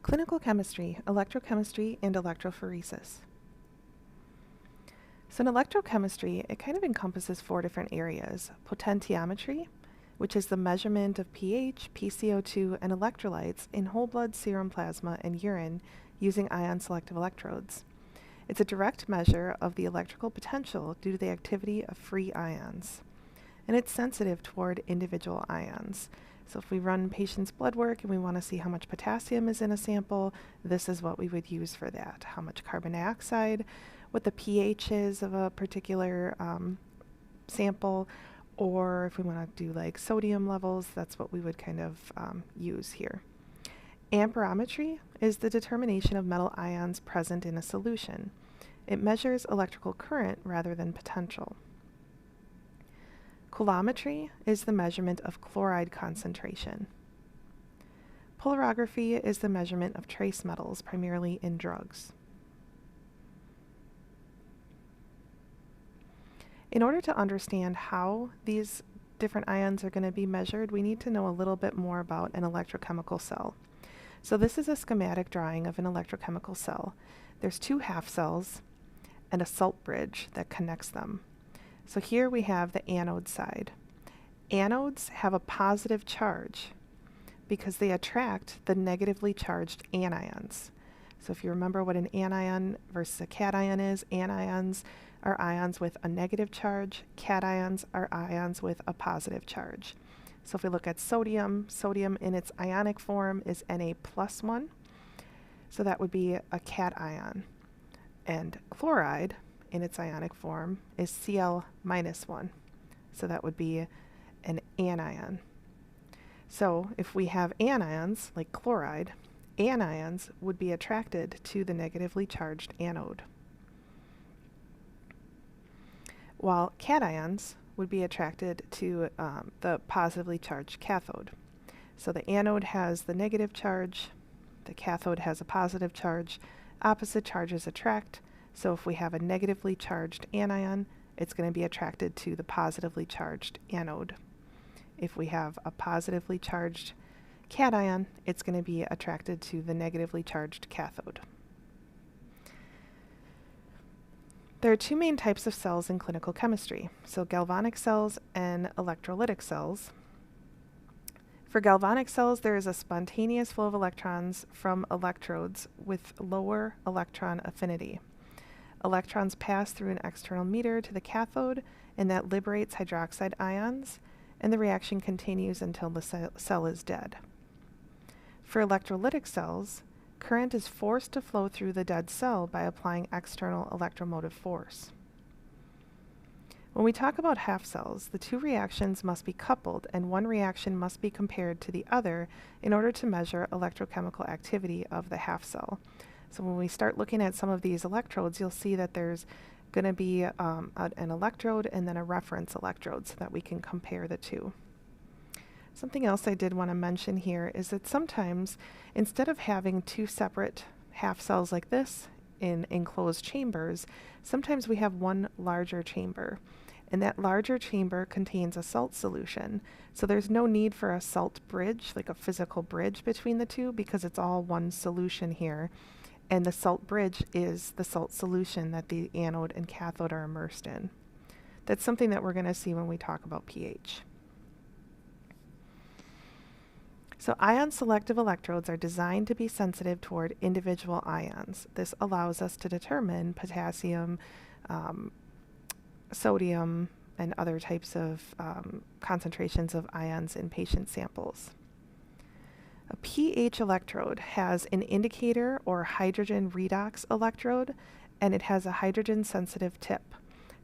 Clinical chemistry, electrochemistry, and electrophoresis. So in electrochemistry, it kind of encompasses four different areas. Potentiometry, which is the measurement of pH, PCO2, and electrolytes in whole blood, serum, plasma, and urine using ion-selective electrodes. It's a direct measure of the electrical potential due to the activity of free ions. And it's sensitive toward individual ions. So if we run patients' blood work and we want to see how much potassium is in a sample, this is what we would use for that. How much carbon dioxide, what the pH is of a particular sample, or if we want to do like sodium levels, that's what we would kind of use here. Amperometry is the determination of metal ions present in a solution. It measures electrical current rather than potential. Coulometry is the measurement of chloride concentration. Polarography is the measurement of trace metals, primarily in drugs. In order to understand how these different ions are going to be measured, we need to know a little bit more about an electrochemical cell. So this is a schematic drawing of an electrochemical cell. There's two half cells and a salt bridge that connects them. So here we have the anode side. Anodes have a positive charge because they attract the negatively charged anions. So if you remember what an anion versus a cation is, anions are ions with a negative charge, cations are ions with a positive charge. So if we look at sodium, sodium in its ionic form is Na+1, so that would be a cation. And chloride in its ionic form is Cl-1, so that would be an anion. So if we have anions, like chloride, anions would be attracted to the negatively charged anode, while cations would be attracted to the positively charged cathode. So the anode has the negative charge, the cathode has a positive charge, opposite charges attract. So if we have a negatively charged anion, it's going to be attracted to the positively charged anode. If we have a positively charged cation, it's going to be attracted to the negatively charged cathode. There are two main types of cells in clinical chemistry, so galvanic cells and electrolytic cells. For galvanic cells, there is a spontaneous flow of electrons from electrodes with lower electron affinity. Electrons pass through an external meter to the cathode, and that liberates hydroxide ions, and the reaction continues until the cell is dead. For electrolytic cells, current is forced to flow through the dead cell by applying external electromotive force. When we talk about half cells, the two reactions must be coupled, and one reaction must be compared to the other in order to measure electrochemical activity of the half cell. So when we start looking at some of these electrodes, you'll see that there's going to be an electrode and then a reference electrode so that we can compare the two. Something else I did want to mention here is that sometimes, instead of having two separate half cells like this in enclosed chambers, sometimes we have one larger chamber. And that larger chamber contains a salt solution. So there's no need for a salt bridge, like a physical bridge between the two, because it's all one solution here. And the salt bridge is the salt solution that the anode and cathode are immersed in. That's something that we're going to see when we talk about pH. So ion-selective electrodes are designed to be sensitive toward individual ions. This allows us to determine potassium, sodium, and other types of concentrations of ions in patient samples. A pH electrode has an indicator or hydrogen redox electrode, and it has a hydrogen-sensitive tip.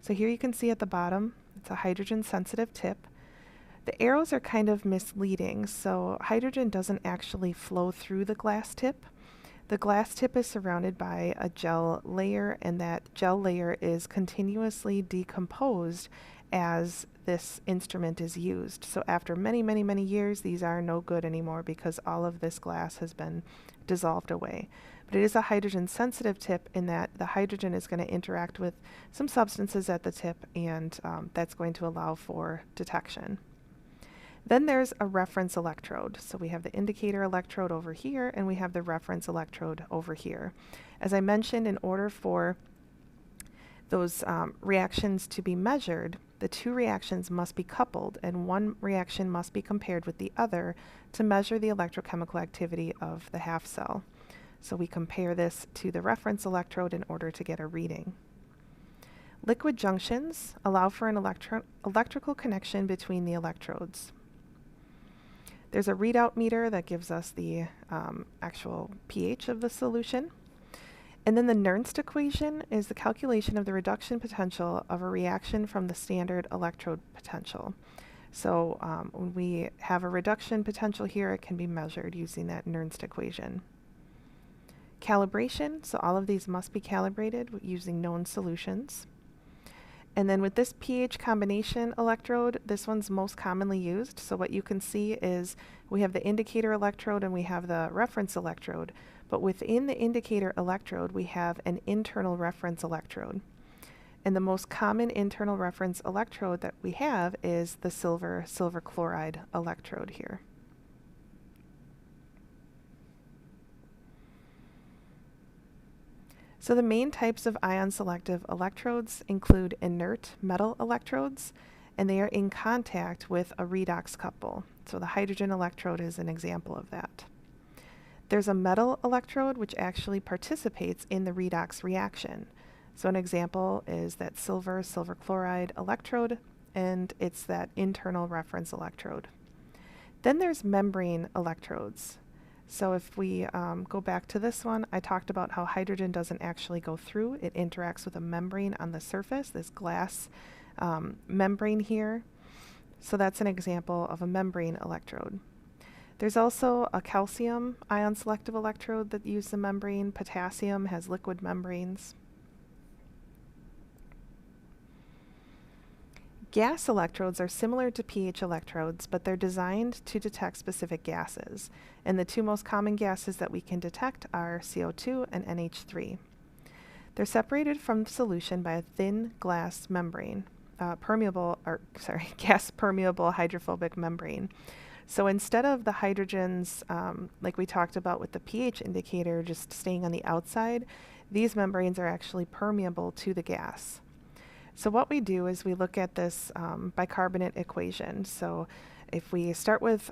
So here you can see at the bottom, it's a hydrogen-sensitive tip. The arrows are kind of misleading, so hydrogen doesn't actually flow through the glass tip. The glass tip is surrounded by a gel layer, and that gel layer is continuously decomposed as this instrument is used. So after many, many, many years, these are no good anymore because all of this glass has been dissolved away. But it is a hydrogen-sensitive tip in that the hydrogen is going to interact with some substances at the tip, and that's going to allow for detection. Then there's a reference electrode. So we have the indicator electrode over here, and we have the reference electrode over here. As I mentioned, in order for those reactions to be measured, the two reactions must be coupled, and one reaction must be compared with the other to measure the electrochemical activity of the half cell. So we compare this to the reference electrode in order to get a reading. Liquid junctions allow for an electrical connection between the electrodes. There's a readout meter that gives us the actual pH of the solution. And then the Nernst equation is the calculation of the reduction potential of a reaction from the standard electrode potential. So when we have a reduction potential here, it can be measured using that Nernst equation. Calibration, so all of these must be calibrated using known solutions. And then with this pH combination electrode, this one's most commonly used. So what you can see is we have the indicator electrode and we have the reference electrode. But within the indicator electrode, we have an internal reference electrode. And the most common internal reference electrode that we have is the silver chloride electrode here. So the main types of ion-selective electrodes include inert metal electrodes, and they are in contact with a redox couple. So the hydrogen electrode is an example of that. There's a metal electrode which actually participates in the redox reaction. So an example is that silver chloride electrode, and it's that internal reference electrode. Then there's membrane electrodes. So if we go back to this one, I talked about how hydrogen doesn't actually go through. It interacts with a membrane on the surface, this glass membrane here. So that's an example of a membrane electrode. There's also a calcium ion selective electrode that uses the membrane. Potassium has liquid membranes. Gas electrodes are similar to pH electrodes, but they're designed to detect specific gases. And the two most common gases that we can detect are CO2 and NH3. They're separated from the solution by a thin glass membrane, gas permeable hydrophobic membrane. So instead of the hydrogens, like we talked about with the pH indicator, just staying on the outside, these membranes are actually permeable to the gas. So what we do is we look at this bicarbonate equation. So if we start with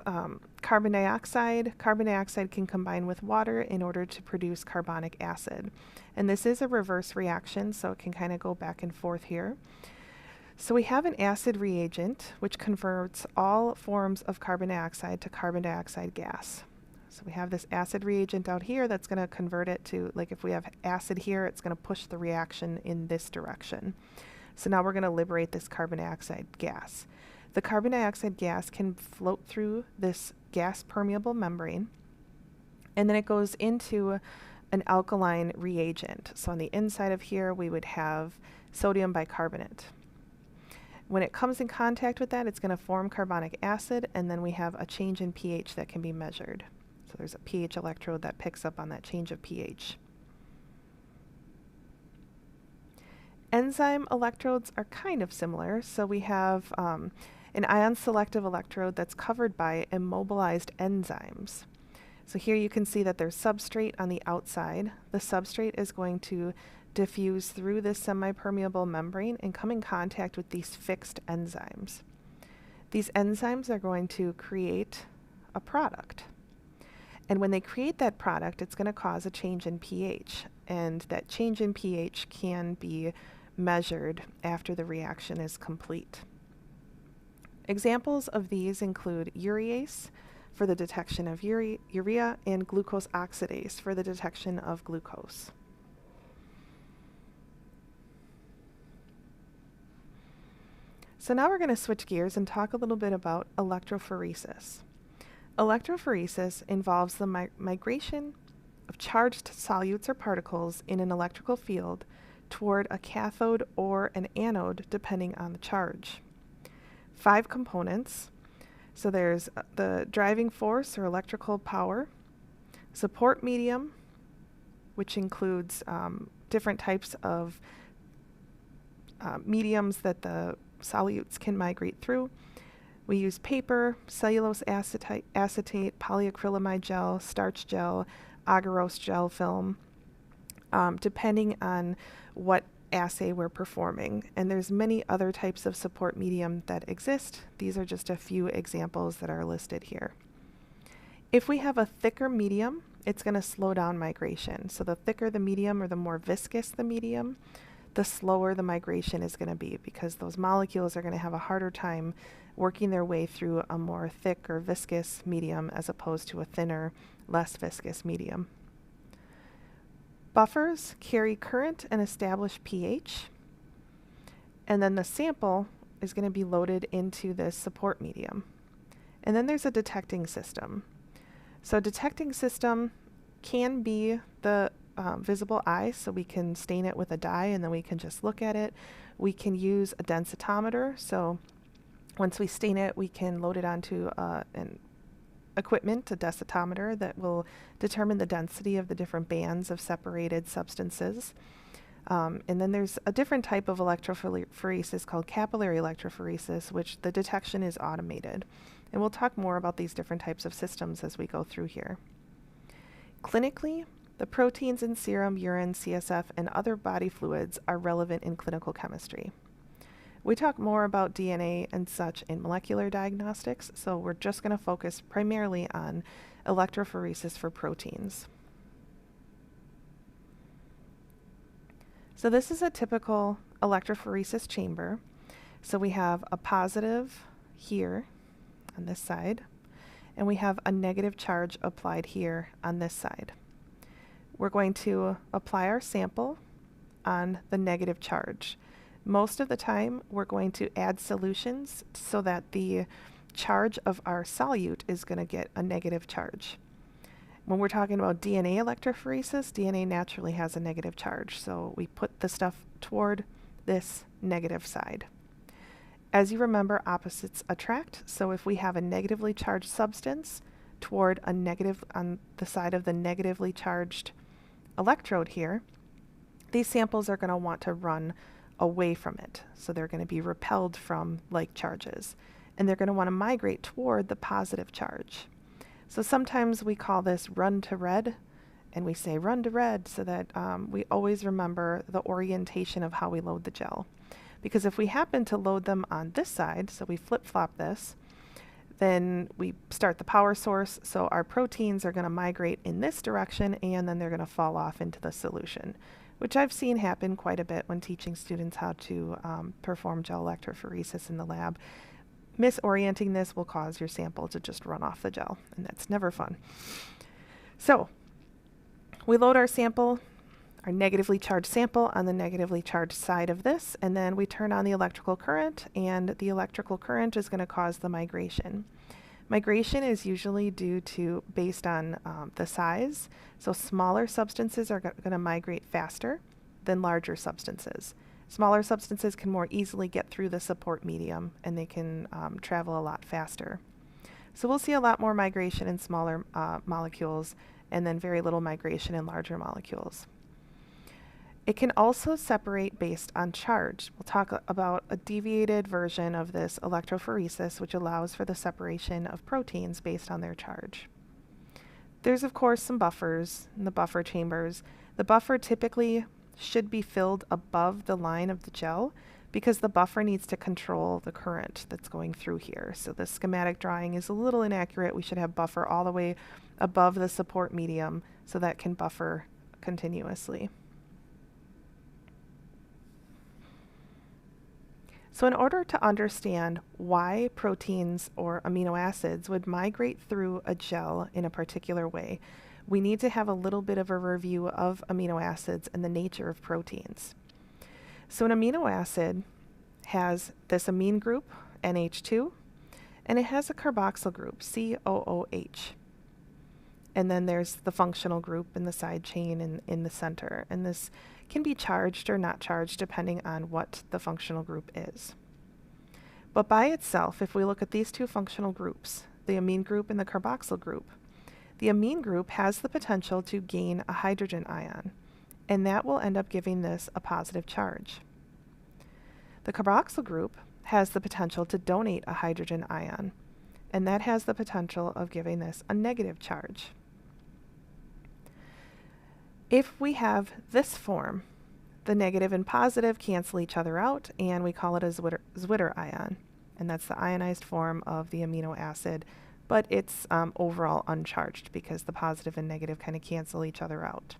carbon dioxide can combine with water in order to produce carbonic acid. And this is a reverse reaction, so it can kind of go back and forth here. So we have an acid reagent which converts all forms of carbon dioxide to carbon dioxide gas. So we have this acid reagent out here that's going to convert it to, like if we have acid here, it's going to push the reaction in this direction. So now we're going to liberate this carbon dioxide gas. The carbon dioxide gas can float through this gas permeable membrane, and then it goes into an alkaline reagent. So on the inside of here, we would have sodium bicarbonate. When it comes in contact with that, it's going to form carbonic acid, and then we have a change in pH that can be measured. So there's a pH electrode that picks up on that change of pH. Enzyme electrodes are kind of similar. So we have an ion selective electrode that's covered by immobilized enzymes. So here you can see that there's substrate on the outside. The substrate is going to diffuse through this semi-permeable membrane and come in contact with these fixed enzymes. These enzymes are going to create a product. And when they create that product, it's going to cause a change in pH. And that change in pH can be measured after the reaction is complete. Examples of these include urease for the detection of urea and glucose oxidase for the detection of glucose. So now we're going to switch gears and talk a little bit about electrophoresis. Electrophoresis involves the migration of charged solutes or particles in an electrical field toward a cathode or an anode depending on the charge. 5 components. So there's the driving force or electrical power, support medium, which includes different types of mediums that the solutes can migrate through. We use paper, cellulose acetate, polyacrylamide gel, starch gel, agarose gel film, depending on what assay we're performing. And there's many other types of support medium that exist. These are just a few examples that are listed here. If we have a thicker medium, it's going to slow down migration. So the thicker the medium or the more viscous the medium, the slower the migration is going to be, because those molecules are going to have a harder time working their way through a more thick or viscous medium as opposed to a thinner, less viscous medium. Buffers carry current and establish pH, and then the sample is going to be loaded into this support medium. And then there's a detecting system. So a detecting system can be the visible eye, so we can stain it with a dye and then we can just look at it. We can use a densitometer, so once we stain it, we can load it onto an equipment, a densitometer, that will determine the density of the different bands of separated substances. And then there's a different type of electrophoresis called capillary electrophoresis, which the detection is automated. And we'll talk more about these different types of systems as we go through here. Clinically, the proteins in serum, urine, CSF, and other body fluids are relevant in clinical chemistry. We talk more about DNA and such in molecular diagnostics, so we're just going to focus primarily on electrophoresis for proteins. So this is a typical electrophoresis chamber. So we have a positive here on this side, and we have a negative charge applied here on this side. We're going to apply our sample on the negative charge. Most of the time, we're going to add solutions so that the charge of our solute is going to get a negative charge. When we're talking about DNA electrophoresis, DNA naturally has a negative charge, so we put the stuff toward this negative side. As you remember, opposites attract, so if we have a negatively charged substance toward a negative on the side of the negatively charged electrode here, these samples are going to want to run away from it. So they're going to be repelled from like charges, and they're going to want to migrate toward the positive charge. So sometimes we call this run to red, and we say run to red so that we always remember the orientation of how we load the gel. Because if we happen to load them on this side, so we flip-flop this, then we start the power source, so our proteins are going to migrate in this direction, and then they're going to fall off into the solution, which I've seen happen quite a bit when teaching students how to perform gel electrophoresis in the lab. Misorienting this will cause your sample to just run off the gel, and that's never fun. So we load our sample, our negatively charged sample, on the negatively charged side of this, and then we turn on the electrical current, and the electrical current is going to cause the migration. Migration is usually based on the size, so smaller substances are going to migrate faster than larger substances. Smaller substances can more easily get through the support medium, and they can travel a lot faster. So we'll see a lot more migration in smaller molecules, and then very little migration in larger molecules. It can also separate based on charge. We'll talk about a deviated version of this electrophoresis, which allows for the separation of proteins based on their charge. There's, of course, some buffers in the buffer chambers. The buffer typically should be filled above the line of the gel because the buffer needs to control the current that's going through here. So the schematic drawing is a little inaccurate. We should have buffer all the way above the support medium so that can buffer continuously. So in order to understand why proteins or amino acids would migrate through a gel in a particular way, we need to have a little bit of a review of amino acids and the nature of proteins. So an amino acid has this amine group, NH2, and it has a carboxyl group, COOH. And then there's the functional group in the side chain in the center. And this can be charged or not charged depending on what the functional group is. But by itself, if we look at these two functional groups, the amine group and the carboxyl group, the amine group has the potential to gain a hydrogen ion, and that will end up giving this a positive charge. The carboxyl group has the potential to donate a hydrogen ion, and that has the potential of giving this a negative charge. If we have this form, the negative and positive cancel each other out, and we call it a Zwitter ion, and that's the ionized form of the amino acid, but it's overall uncharged because the positive and negative kind of cancel each other out.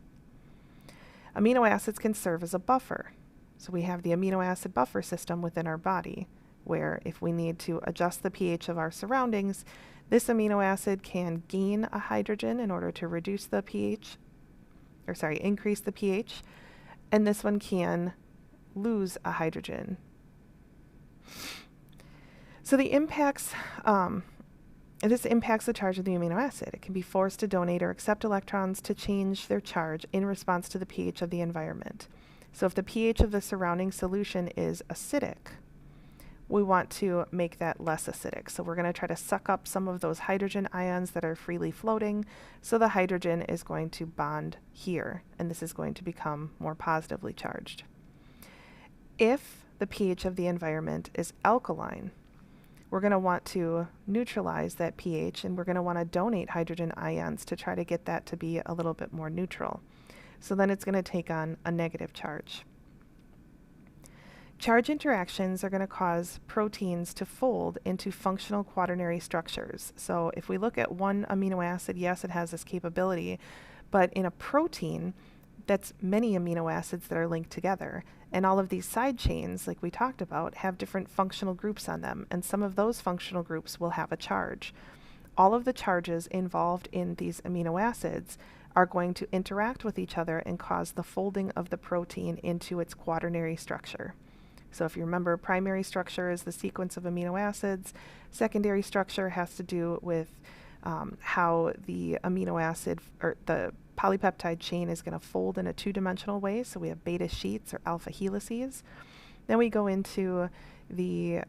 Amino acids can serve as a buffer. So we have the amino acid buffer system within our body, where if we need to adjust the pH of our surroundings, this amino acid can gain a hydrogen in order to reduce the pH, or sorry, increase the pH, and this one can lose a hydrogen. So the impacts, this impacts the charge of the amino acid. It can be forced to donate or accept electrons to change their charge in response to the pH of the environment. So if the pH of the surrounding solution is acidic, we want to make that less acidic. So we're going to try to suck up some of those hydrogen ions that are freely floating. So the hydrogen is going to bond here, and this is going to become more positively charged. If the pH of the environment is alkaline, we're going to want to neutralize that pH, and we're going to want to donate hydrogen ions to try to get that to be a little bit more neutral. So then it's going to take on a negative charge. Charge interactions are going to cause proteins to fold into functional quaternary structures. So if we look at one amino acid, yes, it has this capability, but in a protein, that's many amino acids that are linked together. And all of these side chains, like we talked about, have different functional groups on them, and some of those functional groups will have a charge. All of the charges involved in these amino acids are going to interact with each other and cause the folding of the protein into its quaternary structure. So if you remember, primary structure is the sequence of amino acids. Secondary structure has to do with how the amino acid or the polypeptide chain is going to fold in a two-dimensional way. So we have beta sheets or alpha helices. Then we go into the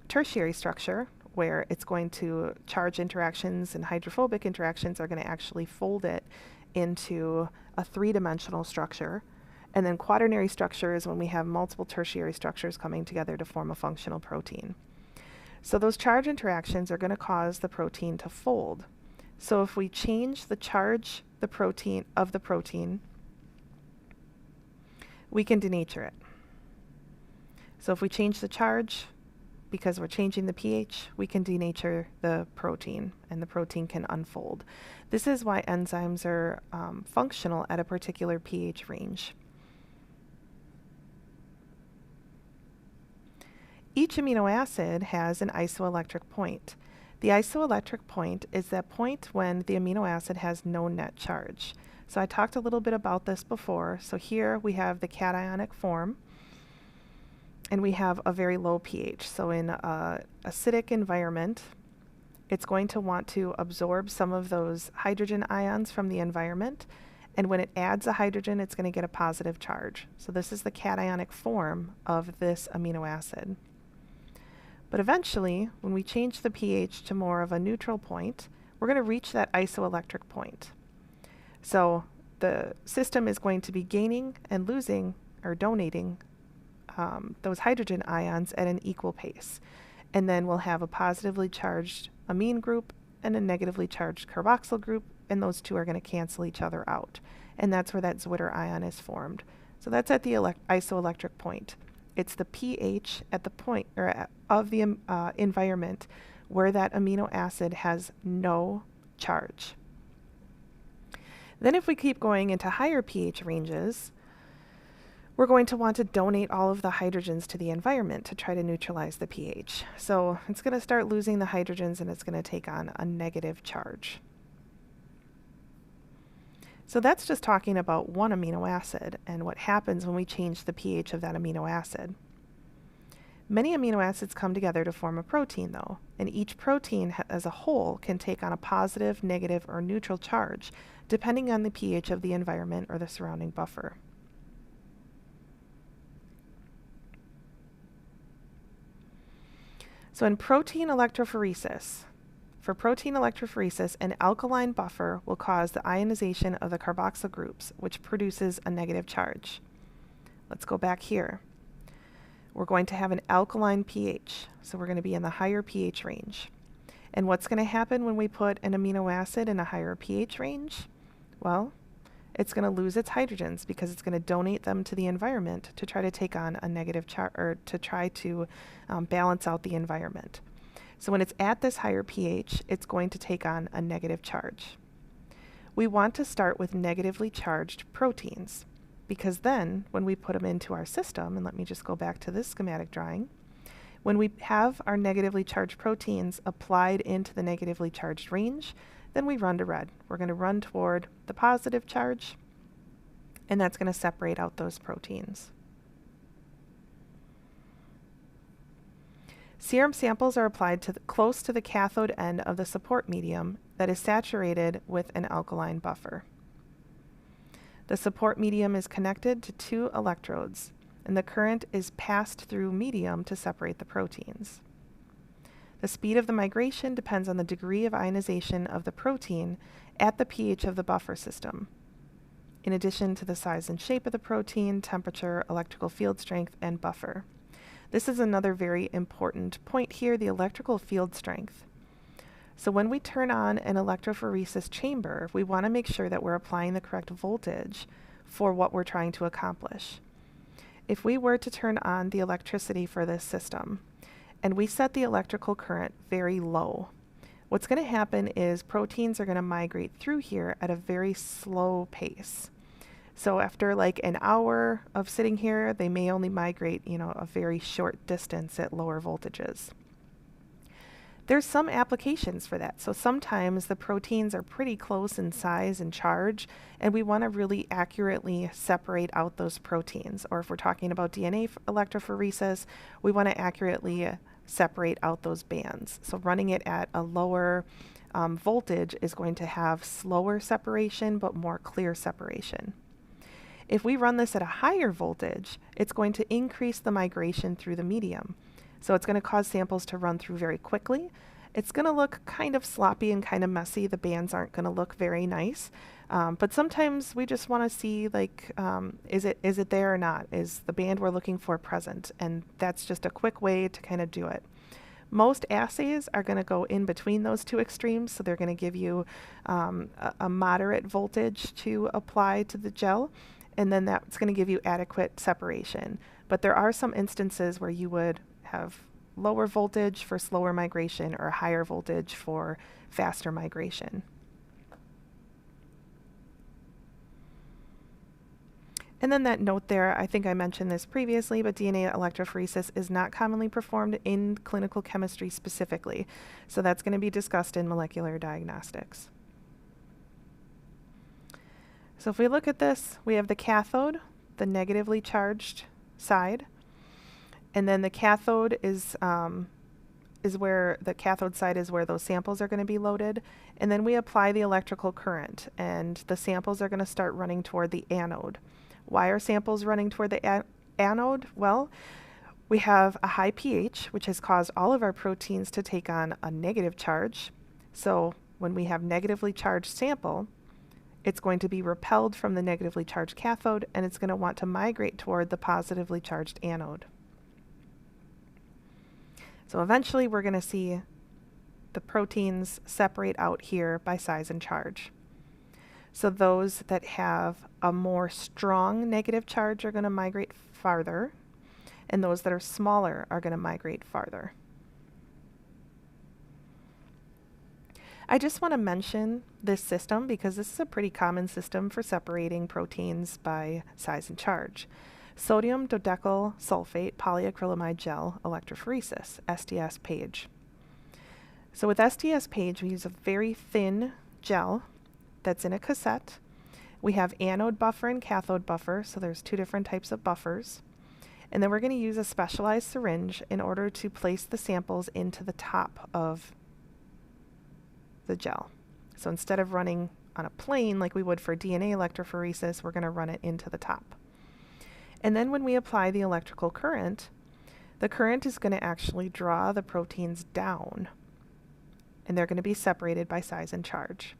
tertiary structure, where it's going to charge interactions and hydrophobic interactions are going to actually fold it into a three-dimensional structure. And then quaternary structure is when we have multiple tertiary structures coming together to form a functional protein. So those charge interactions are going to cause the protein to fold. So if we change the charge of the protein, we can denature it. So if we change the charge, because we're changing the pH, we can denature the protein, and the protein can unfold. This is why enzymes are functional at a particular pH range. Each amino acid has an isoelectric point. The isoelectric point is that point when the amino acid has no net charge. So I talked a little bit about this before. So here we have the cationic form, and we have a very low pH. So in an acidic environment, it's going to want to absorb some of those hydrogen ions from the environment, and when it adds a hydrogen, it's going to get a positive charge. So this is the cationic form of this amino acid. But eventually, when we change the pH to more of a neutral point, we're going to reach that isoelectric point. So the system is going to be gaining and losing or donating those hydrogen ions at an equal pace. And then we'll have a positively charged amine group and a negatively charged carboxyl group, and those two are going to cancel each other out. And that's where that Zwitter ion is formed. So that's at the isoelectric point. It's the pH at the point of the environment where that amino acid has no charge. Then if we keep going into higher pH ranges, we're going to want to donate all of the hydrogens to the environment to try to neutralize the pH. So it's going to start losing the hydrogens, and it's going to take on a negative charge. So that's just talking about one amino acid and what happens when we change the pH of that amino acid. Many amino acids come together to form a protein, though, and each protein as a whole can take on a positive, negative, or neutral charge, depending on the pH of the environment or the surrounding buffer. So in protein electrophoresis, for protein electrophoresis, an alkaline buffer will cause the ionization of the carboxyl groups, which produces a negative charge. Let's go back here. we're going to have an alkaline pH. So we're going to be in the higher pH range. And what's going to happen when we put an amino acid in a higher pH range? Well, it's going to lose its hydrogens because it's going to donate them to the environment to try to take on a negative charge, or to try to balance out the environment. So when it's at this higher pH, it's going to take on a negative charge. We want to start with negatively charged proteins, because then when we put them into our system, and let me just go back to this schematic drawing, when we have our negatively charged proteins applied into the negatively charged range, then we run to red. We're going to run toward the positive charge, and that's going to separate out those proteins. Serum samples are applied to close to the cathode end of the support medium that is saturated with an alkaline buffer. The support medium is connected to 2 electrodes, and the current is passed through medium to separate the proteins. The speed of the migration depends on the degree of ionization of the protein at the pH of the buffer system, in addition to the size and shape of the protein, temperature, electrical field strength, and buffer. This is another very important point here, the electrical field strength. So when we turn on an electrophoresis chamber, we want to make sure that we're applying the correct voltage for what we're trying to accomplish. If we were to turn on the electricity for this system, and we set the electrical current very low, what's going to happen is proteins are going to migrate through here at a very slow pace. So after like an hour of sitting here, they may only migrate, a very short distance at lower voltages. There's some applications for that. So sometimes the proteins are pretty close in size and charge, and we want to really accurately separate out those proteins. Or if we're talking about DNA electrophoresis, we want to accurately separate out those bands. So running it at a lower voltage is going to have slower separation, but more clear separation. If we run this at a higher voltage, it's going to increase the migration through the medium. So it's going to cause samples to run through very quickly. It's going to look kind of sloppy and kind of messy. The bands aren't going to look very nice. But sometimes we just want to see, like, is it there or not? Is the band we're looking for present? And that's just a quick way to kind of do it. Most assays are going to go in between those two extremes, so they're going to give you a moderate voltage to apply to the gel, and then that's going to give you adequate separation. But there are some instances where you would have lower voltage for slower migration or higher voltage for faster migration. And then that note there, I think I mentioned this previously, but DNA electrophoresis is not commonly performed in clinical chemistry specifically. So that's going to be discussed in molecular diagnostics. So if we look at this, we have the cathode, the negatively charged side, and then the cathode is where the cathode side is where those samples are going to be loaded, and then we apply the electrical current, and the samples are going to start running toward the anode. Why are samples running toward the anode? Well, we have a high pH, which has caused all of our proteins to take on a negative charge. So when we have negatively charged sample, it's going to be repelled from the negatively charged cathode, and it's going to want to migrate toward the positively charged anode. So eventually we're going to see the proteins separate out here by size and charge. So those that have a more strong negative charge are going to migrate farther, and those that are smaller are going to migrate farther. I just want to mention this system because this is a pretty common system for separating proteins by size and charge. Sodium dodecyl sulfate polyacrylamide gel electrophoresis, SDS page. So with SDS page, we use a very thin gel that's in a cassette. We have anode buffer and cathode buffer, so there's two different types of buffers. And then we're going to use a specialized syringe in order to place the samples into the top of the gel. So instead of running on a plane like we would for DNA electrophoresis, we're going to run it into the top. And then when we apply the electrical current, the current is going to actually draw the proteins down, and they're going to be separated by size and charge.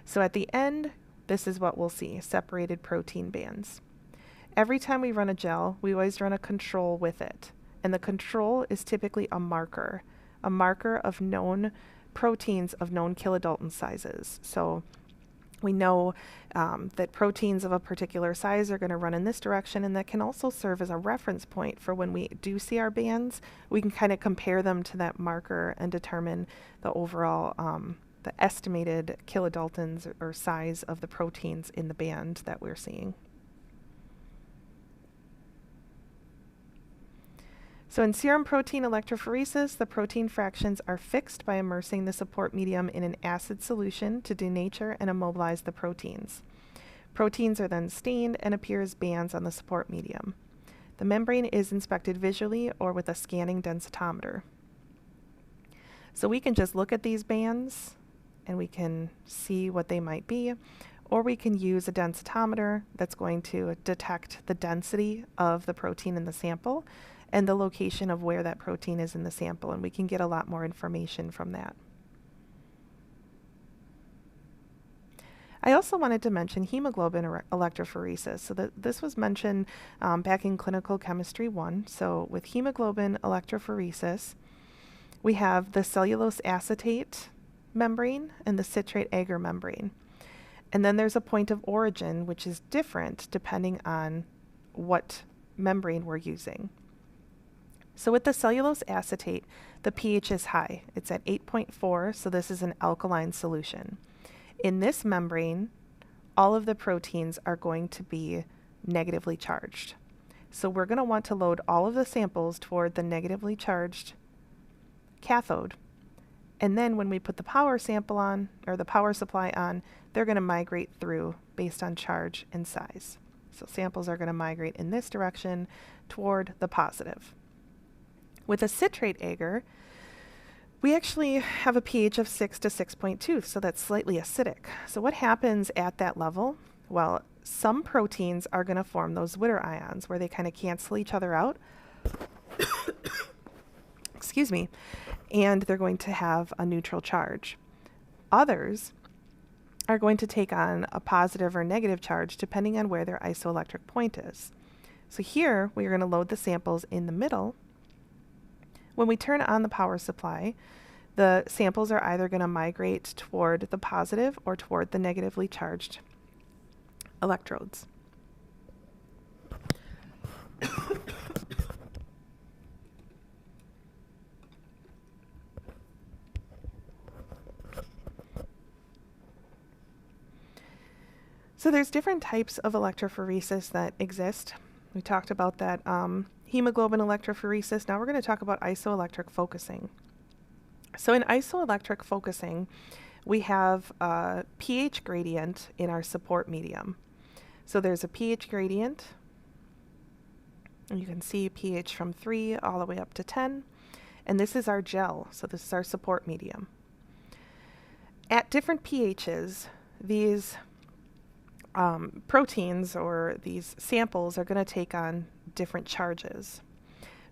So at the end, this is what we'll see, separated protein bands. Every time we run a gel, we always run a control with it. and the control is typically a marker of known proteins of known kilodalton sizes. So we know that proteins of a particular size are going to run in this direction, and that can also serve as a reference point for when we do see our bands. We can kind of compare them to that marker and determine the overall, the estimated kilodaltons or size of the proteins in the band that we're seeing. So in serum protein electrophoresis, the protein fractions are fixed by immersing the support medium in an acid solution to denature and immobilize the proteins. Proteins are then stained and appear as bands on the support medium. The membrane is inspected visually or with a scanning densitometer. So we can just look at these bands and we can see what they might be, or we can use a densitometer that's going to detect the density of the protein in the sample and the location of where that protein is in the sample, and we can get a lot more information from that. I also wanted to mention hemoglobin electrophoresis. So this was mentioned back in Clinical Chemistry 1. So with hemoglobin electrophoresis, we have the cellulose acetate membrane and the citrate agar membrane. And then there's a point of origin, which is different depending on what membrane we're using. So with the cellulose acetate, the pH is high. It's at 8.4, so this is an alkaline solution. In this membrane, all of the proteins are going to be negatively charged. So we're going to want to load all of the samples toward the negatively charged cathode. And then when we put the power sample on, or the power supply on, they're going to migrate through based on charge and size. So samples are going to migrate in this direction toward the positive. With a citrate agar, we actually have a pH of 6 to 6.2, so that's slightly acidic. So what happens at that level? Well, some proteins are going to form those Witter ions where they kind of cancel each other out. Excuse me. And they're going to have a neutral charge. Others are going to take on a positive or negative charge depending on where their isoelectric point is. So here we are going to load the samples in the middle. When we turn on the power supply, the samples are either going to migrate toward the positive or toward the negatively charged electrodes. So there's different types of electrophoresis that exist. We talked about that hemoglobin electrophoresis. Now we're going to talk about isoelectric focusing. So in isoelectric focusing, we have a pH gradient in our support medium. So there's a pH gradient. And you can see pH from 3 all the way up to 10. And this is our gel. So this is our support medium. At different pHs, these proteins or these samples are going to take on different charges.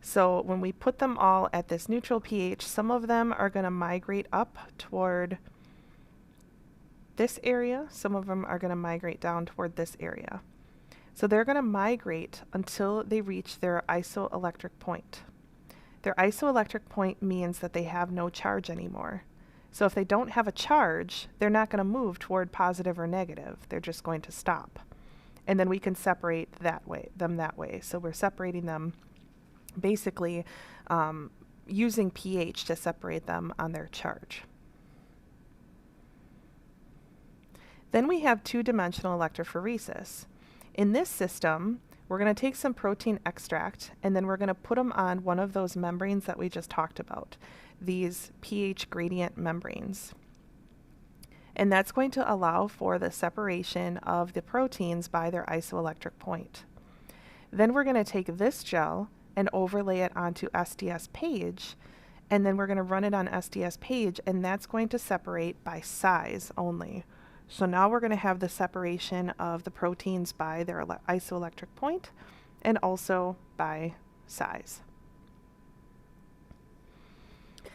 So when we put them all at this neutral pH, some of them are going to migrate up toward this area. Some of them are going to migrate down toward this area. So they're going to migrate until they reach their isoelectric point. Their isoelectric point means that they have no charge anymore. So if they don't have a charge, they're not going to move toward positive or negative. They're just going to stop. And then we can separate them that way. So we're separating them basically using pH to separate them on their charge. Then we have two-dimensional electrophoresis. In this system, we're going to take some protein extract and then we're going to put them on one of those membranes that we just talked about, these pH gradient membranes. And that's going to allow for the separation of the proteins by their isoelectric point. Then we're going to take this gel and overlay it onto SDS page, and then we're going to run it on SDS page, and that's going to separate by size only. So now we're going to have the separation of the proteins by their isoelectric point and also by size.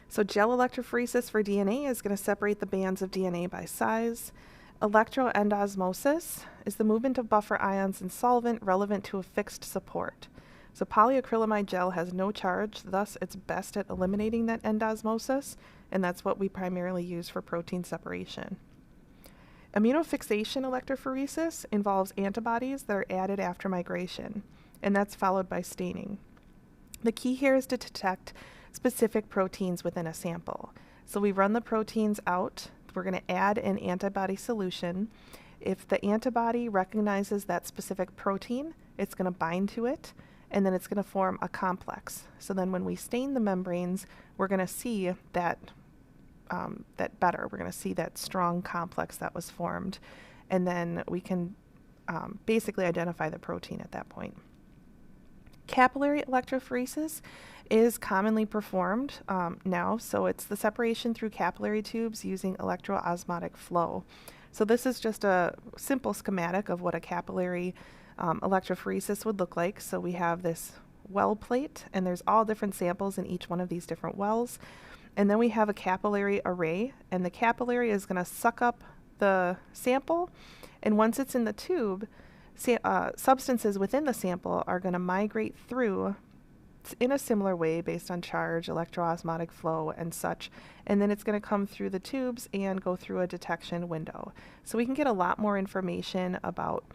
So gel electrophoresis for DNA is going to separate the bands of DNA by size. Electroendosmosis is the movement of buffer ions in solvent relevant to a fixed support. So polyacrylamide gel has no charge, thus it's best at eliminating that end osmosis, and that's what we primarily use for protein separation. Immunofixation electrophoresis involves antibodies that are added after migration, and that's followed by staining. The key here is to detect specific proteins within a sample. So we run the proteins out, we're going to add an antibody solution. If the antibody recognizes that specific protein, it's going to bind to it, and then it's going to form a complex. So then when we stain the membranes, we're going to see that better. We're going to see that strong complex that was formed, and then we can basically identify the protein at that point. Capillary electrophoresis is commonly performed now, so it's the separation through capillary tubes using electroosmotic flow. So this is just a simple schematic of what a capillary electrophoresis would look like. So we have this well plate, and there's all different samples in each one of these different wells. And then we have a capillary array, and the capillary is going to suck up the sample, and once it's in the tube, substances within the sample are going to migrate through in a similar way based on charge, electroosmotic flow, and such, and then it's going to come through the tubes and go through a detection window. So we can get a lot more information about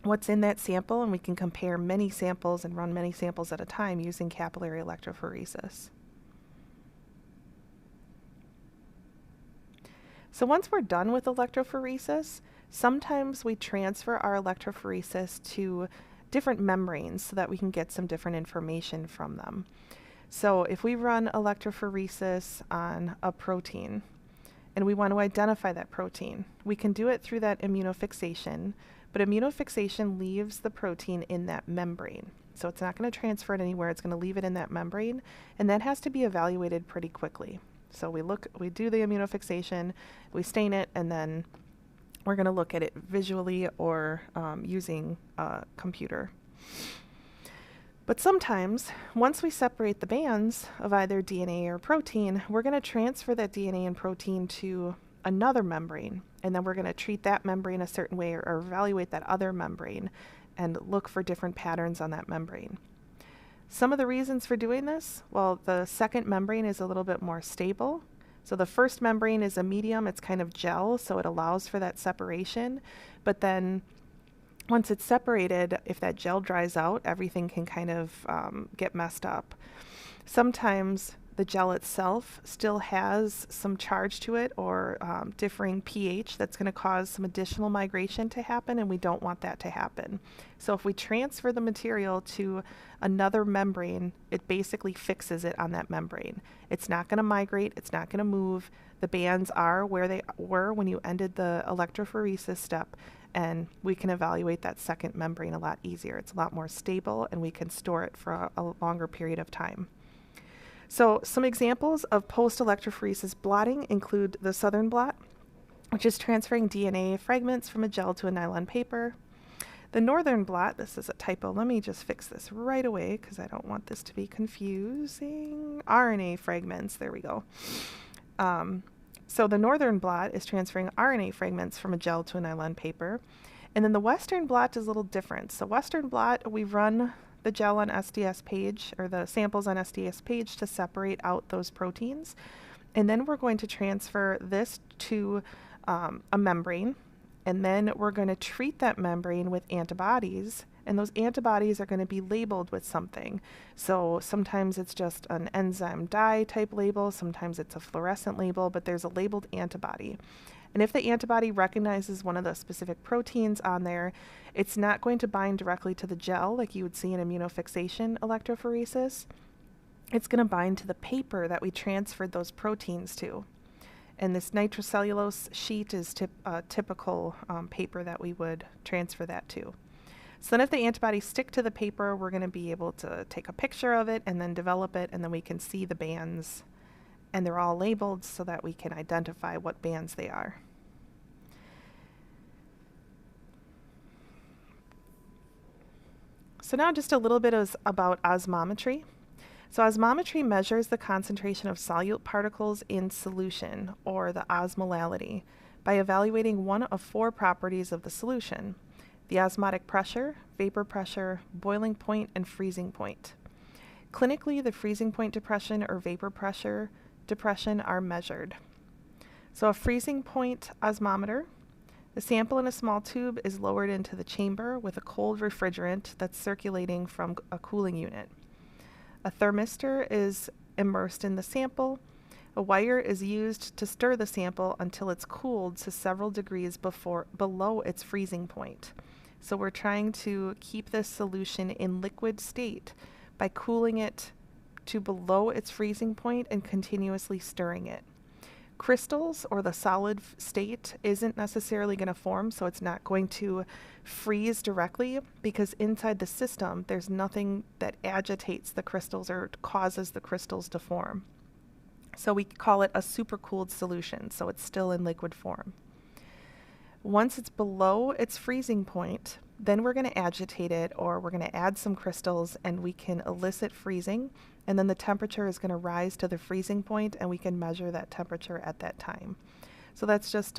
what's in that sample, and we can compare many samples and run many samples at a time using capillary electrophoresis. So once we're done with electrophoresis, sometimes we transfer our electrophoresis to different membranes so that we can get some different information from them. So if we run electrophoresis on a protein and we want to identify that protein, we can do it through that immunofixation, but immunofixation leaves the protein in that membrane. So it's not going to transfer it anywhere, it's going to leave it in that membrane, and that has to be evaluated pretty quickly. So we do the immunofixation, we stain it, and then we're going to look at it visually or using a computer. But sometimes, once we separate the bands of either DNA or protein, we're going to transfer that DNA and protein to another membrane, and then we're going to treat that membrane a certain way or evaluate that other membrane and look for different patterns on that membrane. Some of the reasons for doing this, well, the second membrane is a little bit more stable. So the first membrane is a medium, it's kind of gel, so it allows for that separation. But then once it's separated, if that gel dries out, everything can kind of get messed up. Sometimes the gel itself still has some charge to it or differing pH that's going to cause some additional migration to happen, and we don't want that to happen. So if we transfer the material to another membrane, it basically fixes it on that membrane. It's not going to migrate, it's not going to move. The bands are where they were when you ended the electrophoresis step, and we can evaluate that second membrane a lot easier. It's a lot more stable, and we can store it for a longer period of time. So some examples of post-electrophoresis blotting include the southern blot, which is transferring DNA fragments from a gel to a nylon paper. The northern blot, this is a typo, let me just fix this right away because I don't want this to be confusing. RNA fragments, there we go. So the northern blot is transferring RNA fragments from a gel to a nylon paper. And then the western blot is a little different. So western blot, we run the gel on SDS page, or the samples on SDS page, to separate out those proteins. And then we're going to transfer this to a membrane, and then we're going to treat that membrane with antibodies, and those antibodies are going to be labeled with something. So sometimes it's just an enzyme dye type label, sometimes it's a fluorescent label, but there's a labeled antibody. And if the antibody recognizes one of the specific proteins on there, it's not going to bind directly to the gel like you would see in immunofixation electrophoresis. It's going to bind to the paper that we transferred those proteins to. And this nitrocellulose sheet is a typical paper that we would transfer that to. So then if the antibodies stick to the paper, we're going to be able to take a picture of it and then develop it, and then we can see the bands, and they're all labeled so that we can identify what bands they are. So now just a little bit about osmometry. So osmometry measures the concentration of solute particles in solution, or the osmolality, by evaluating one of four properties of the solution. the osmotic pressure, vapor pressure, boiling point, and freezing point. Clinically, the freezing point depression or vapor pressure depression are measured. So a freezing point osmometer, the sample in a small tube is lowered into the chamber with a cold refrigerant that's circulating from a cooling unit. A thermistor is immersed in the sample. A wire is used to stir the sample until it's cooled to several degrees below its freezing point. So we're trying to keep this solution in liquid state by cooling it to below its freezing point and continuously stirring it. Crystals, or the solid state, isn't necessarily going to form, so it's not going to freeze directly because inside the system there's nothing that agitates the crystals or causes the crystals to form. So we call it a supercooled solution, so it's still in liquid form. Once it's below its freezing point, then we're going to agitate it, or we're going to add some crystals, and we can elicit freezing, and then the temperature is going to rise to the freezing point, and we can measure that temperature at that time. So that's just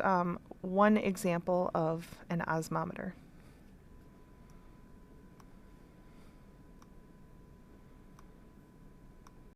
one example of an osmometer.